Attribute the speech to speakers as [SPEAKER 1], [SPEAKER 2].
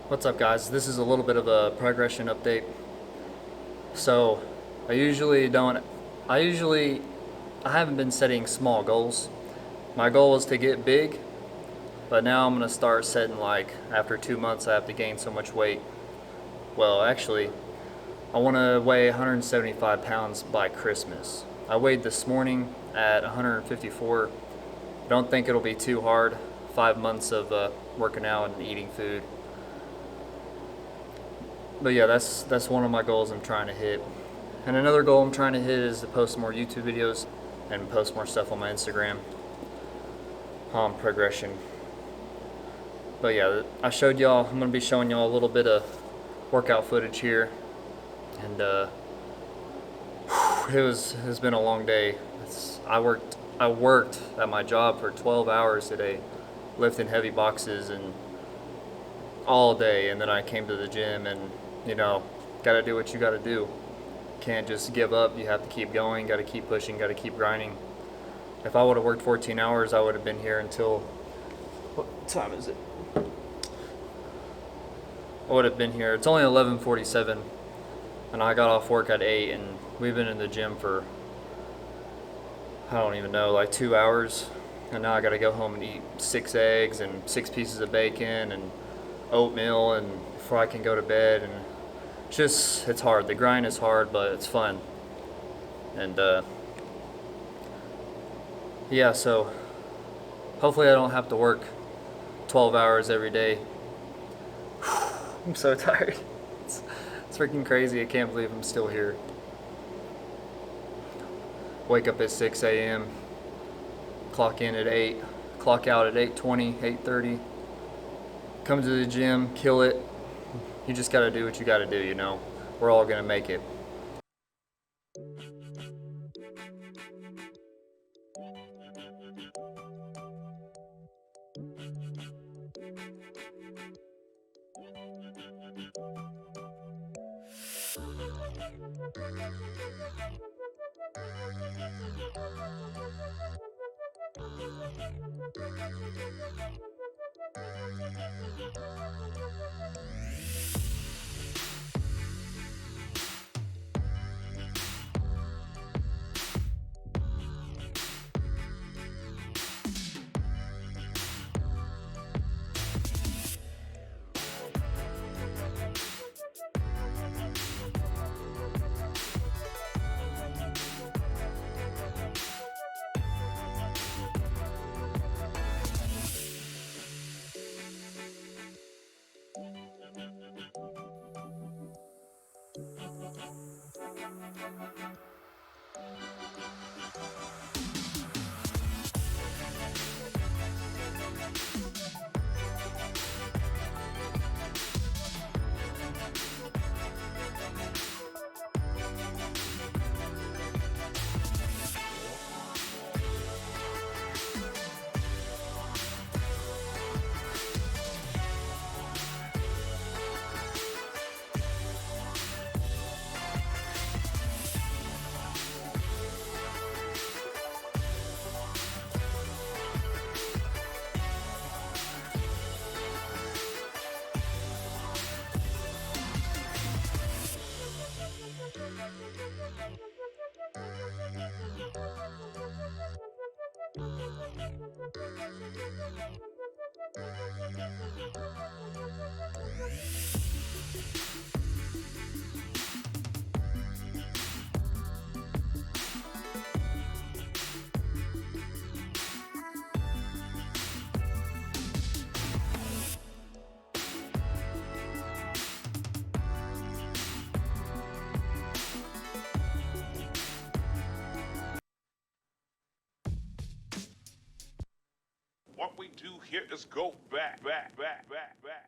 [SPEAKER 1] What's up, guys? This is a little bit of a progression update. So, I usually don't, I usually, I haven't been setting small goals. My goal was to get big, but now I'm gonna start setting like, after 2 months I have to gain so much weight. Well, actually, I wanna weigh 175 pounds by Christmas. I weighed this morning at 154. Don't think it'll be too hard. 5 months of working out and eating food. But yeah, that's one of my goals I'm trying to hit. And another goal I'm trying to hit is to post more YouTube videos and post more stuff on my Instagram on progression. But yeah, I showed y'all, I'm gonna be showing y'all a little bit of workout footage here. And it's been a long day. I worked at my job for 12 hours today, lifting heavy boxes and all day, and then I came to the gym and gotta do what you gotta do. Can't just give up. You have to keep going, gotta keep pushing, gotta keep grinding. If I would have worked 14 hours, I would have been here until, what time is it? I would have been here. It's only 11:47 and I got off work at 8 and we've been in the gym for, I don't even know, like 2 hours. And now I gotta go home and eat 6 eggs and 6 pieces of bacon and oatmeal and before I can go to bed. And it's hard. The grind is hard, but it's fun. And yeah, so hopefully I don't have to work 12 hours every day. I'm so tired. It's freaking crazy. I can't believe I'm still here. Wake up at 6 a.m., clock in at 8, clock out at 8:20, 8:30. Come to the gym, kill it. You just gotta do what you gotta do. We're all gonna make it.
[SPEAKER 2] What we do here is go back, back, back, back, back.